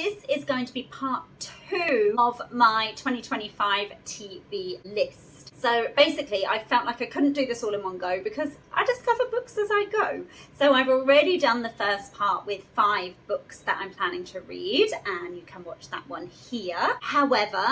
this is going to be part 2 of my 2025 TB list. So basically, I felt like I couldn't do this all in one go because I discover books as I go. So I've already done the first part with 5 books that I'm planning to read, and you can watch that one here. However,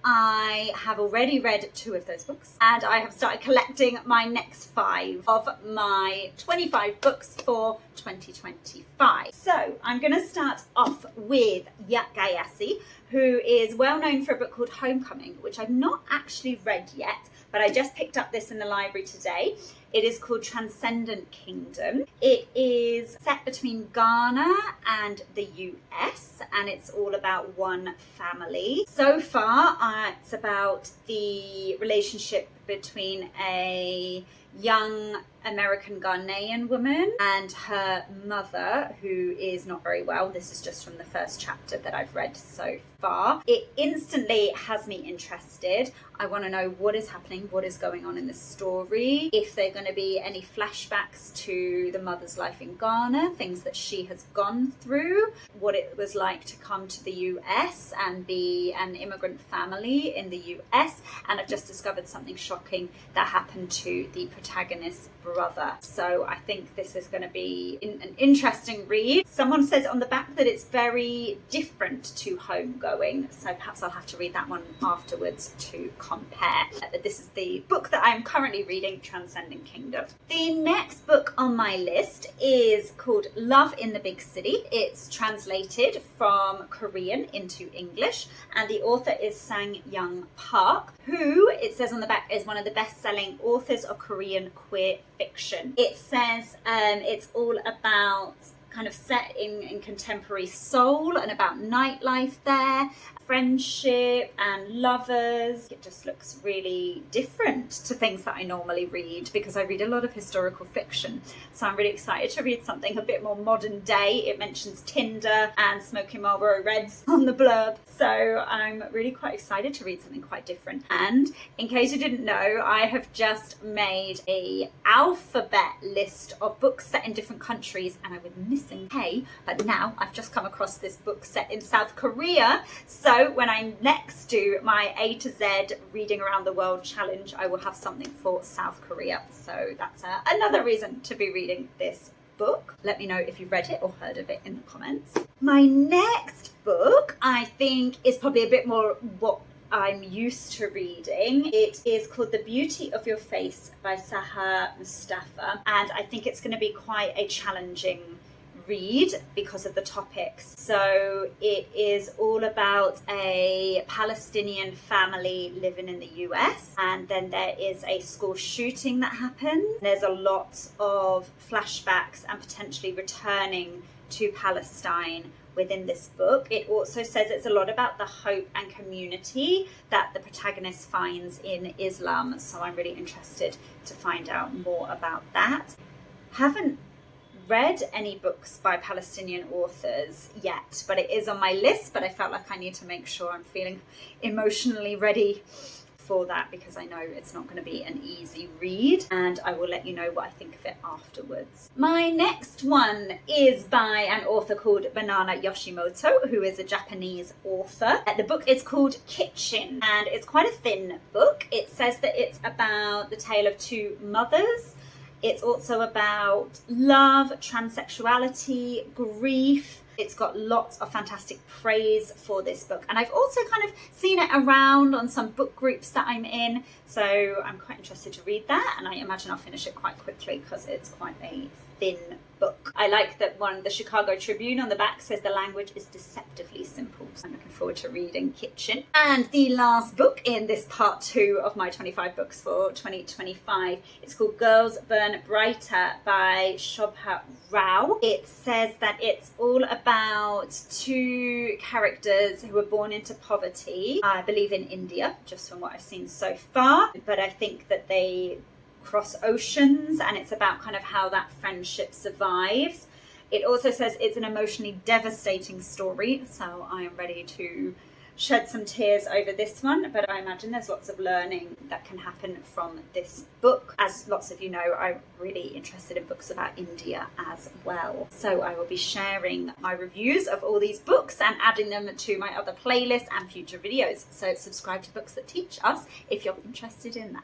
I have already read 2 of those books, and I have started collecting my next 5 of my 25 books for 2025. So I'm going to start off with Gayasi, who is well known for a book called Homecoming, which I've not actually read yet, but I just picked up this in the library today. It is called Transcendent Kingdom. It is set between Ghana and the US, and it's all about one family. So far, it's about the relationship between a young American Ghanaian woman and her mother, who is not very well. This is just from the first chapter that I've read so far. It instantly has me interested. I want to know what is happening, what is going on in the story, if there are going to be any flashbacks to the mother's life in Ghana, things that she has gone through, what it was like to come to the US and be an immigrant family in the US. And I've just discovered something shocking that happened to the protagonist's brother. So I think this is going to be an interesting read. Someone says on the back that it's very different to Homegoing, so perhaps I'll have to read that one afterwards to compare. This is the book that I'm currently reading, Transcending Kingdom. The next book on my list is called Love in the Big City. It's translated from Korean into English, and the author is Sang-Young Park, who, it says on the back, is one of the best-selling authors of Korean queer fiction. It says it's all about kind of set in contemporary Seoul and about nightlife there, friendship and lovers. It just looks really different to things that I normally read because I read a lot of historical fiction. So I'm really excited to read something a bit more modern day. It mentions Tinder and smoking Marlboro Reds on the blurb. So I'm really quite excited to read something quite different. And in case you didn't know, I have just made a alphabet list of books set in different countries, and I was missing K, but now I've just come across this book set in South Korea. So when I next do my A to Z Reading Around the World challenge, I will have something for South Korea. So that's another reason to be reading this book. Let me know if you've read it or heard of it in the comments. My next book, I think, is probably a bit more what I'm used to reading. It is called The Beauty of Your Face by Sahar Mustafa, and I think it's going to be quite a challenging read because of the topics. So it is all about a Palestinian family living in the US, and then there is a school shooting that happens. There's a lot of flashbacks and potentially returning to Palestine within this book. It also says it's a lot about the hope and community that the protagonist finds in Islam, so I'm really interested to find out more about that. Haven't read any books by Palestinian authors yet, but it is on my list, but I felt like I need to make sure I'm feeling emotionally ready for that because I know it's not going to be an easy read, and I will let you know what I think of it afterwards. My next one is by an author called Banana Yoshimoto, who is a Japanese author. The book is called Kitchen, and it's quite a thin book. It says that it's about the tale of 2 mothers. It's also about love, transsexuality, grief. It's got lots of fantastic praise for this book. And I've also kind of seen it around on some book groups that I'm in. So I'm quite interested to read that. And I imagine I'll finish it quite quickly because it's quite a thin book. I like that the Chicago Tribune on the back says the language is deceptively simple. So I'm looking forward to reading Kitchen. And the last book in this part 2 of my 25 books for 2025, it's called Girls Burn Brighter by Shobha Rao. It says that it's all about 2 characters who were born into poverty, I believe in India, just from what I've seen so far. But I think that they cross oceans, and it's about kind of how that friendship survives. It also says it's an emotionally devastating story, so I am ready to shed some tears over this one, but I imagine there's lots of learning that can happen from this book. As lots of you know, I'm really interested in books about India as well. So I will be sharing my reviews of all these books and adding them to my other playlists and future videos. So subscribe to Books That Teach Us if you're interested in that.